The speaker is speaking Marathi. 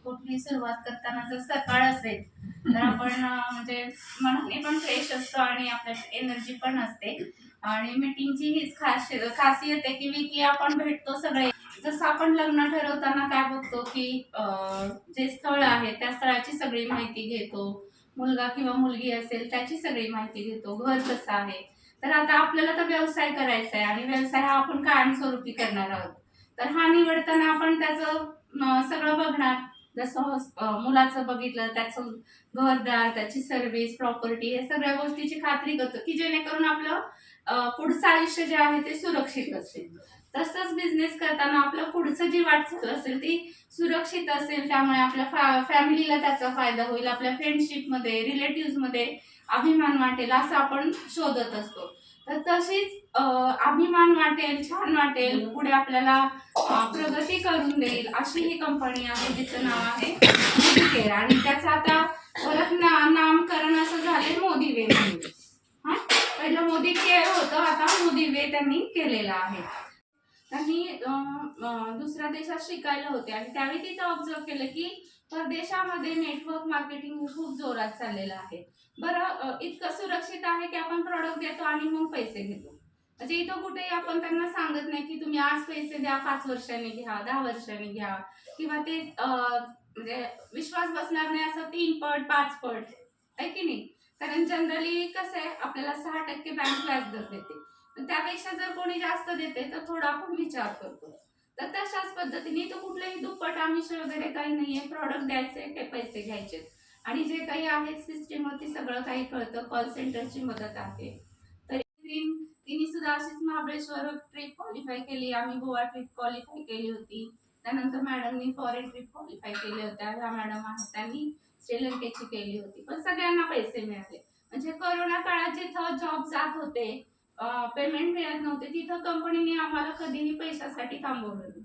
कुठली सुरुवात करताना जर सकाळ असेल तर आपण म्हणजे मनाने पण फ्रेश असतो आणि आपल्यात एनर्जी पण असते. आणि मीटिंगची हीच खासियत आहे की वीकली आपण भेटतो सगळे. जसं आपण लग्न ठरवताना काय बघतो की जे स्थळ आहे त्या स्थळाची सगळी माहिती घेतो, मुलगा किंवा मुलगी असेल त्याची सगळी माहिती घेतो, घर कसं आहे. तर आता आपल्याला तर व्यवसाय करायचा आहे आणि व्यवसाय हा आपण कायमस्वरूपी करणार आहोत. तर हा निवडताना आपण त्याचं सगळं बघणार. जसं मुलाचं बघितलं, त्याचं घरदार, त्याची सर्व्हिस, प्रॉपर्टी या सगळ्या गोष्टीची खात्री करतो की जेणेकरून आपलं पुढचं आयुष्य जे आहे ते सुरक्षित असेल. तसंच बिझनेस करताना आपलं पुढचं जी वाटचाल असेल ती सुरक्षित असेल, त्यामुळे आपल्या फॅमिलीला त्याचा फायदा होईल, आपल्या फ्रेंडशिपमध्ये, रिलेटिव्हजमध्ये अभिमान वाटेल असं आपण शोधत असतो. तर तशीच अभिमान वाटेल, छान वाटेल, पुढे आपल्याला प्रगती करून देईल अशी ही कंपनी आहे जिचं नाव आहे मोदी केअर. आणि त्याचं आता परत नामकरण असं झालंय मोदी वे म्हणून. हा, पहिलं मोदी केअर होतं, आता मोदी वे त्यांनी केलेलं आहे. त्यांनी दुसऱ्या देशात शिकायला होते आणि त्यावेळी तिथं ऑब्झर्व केलं की परदेशामध्ये नेटवर्क मार्केटिंग खूप जोरात चाललेलं आहे. बरं, इतकं सुरक्षित आहे की आपण प्रॉडक्ट देतो आणि मग पैसे घेतो. म्हणजे इथं कुठेही आपण त्यांना सांगत नाही की तुम्ही आज पैसे द्या, 5 वर्षांनी घ्या, 10 वर्षांनी घ्या, किंवा ते म्हणजे विश्वास बसणार नाही असं 3 पट 5 पट आहे की नाही. कारण जनरली कसं आहे, आपल्याला 6% बँक व्याज दर देते, पण त्यापेक्षा जर कोणी जास्त देते तर थोडा आपण विचार करतो. तर तशाच पद्धतीने तो कुठलाही दुप्पट आमिष वगैरे काही नाहीये. प्रॉडक्ट द्यायचे, ते पैसे घ्यायचे आणि जे काही आहे सिस्टीम वरती सगळं काही कळतं. कॉल सेंटरची मदत आहे. तर तिने सुद्धा अशीच महाबळेश्वर ट्रिप क्वालिफाय केली, आम्ही गोवा ट्रिप क्वालिफाय केली होती. त्यानंतर मॅडमनी फॉरेन ट्रिप क्वालिफाय केल्या होत्या. ह्या मॅडम आहेत त्यांनी श्रीलंकेची केली होती, पण सगळ्यांना पैसे मिळाले. म्हणजे कोरोना काळात जिथं जॉब जात होते, पेमेंट मिळत नव्हते, तिथं कंपनीने आम्हाला कधीही पैशासाठी थांबवलं नाही.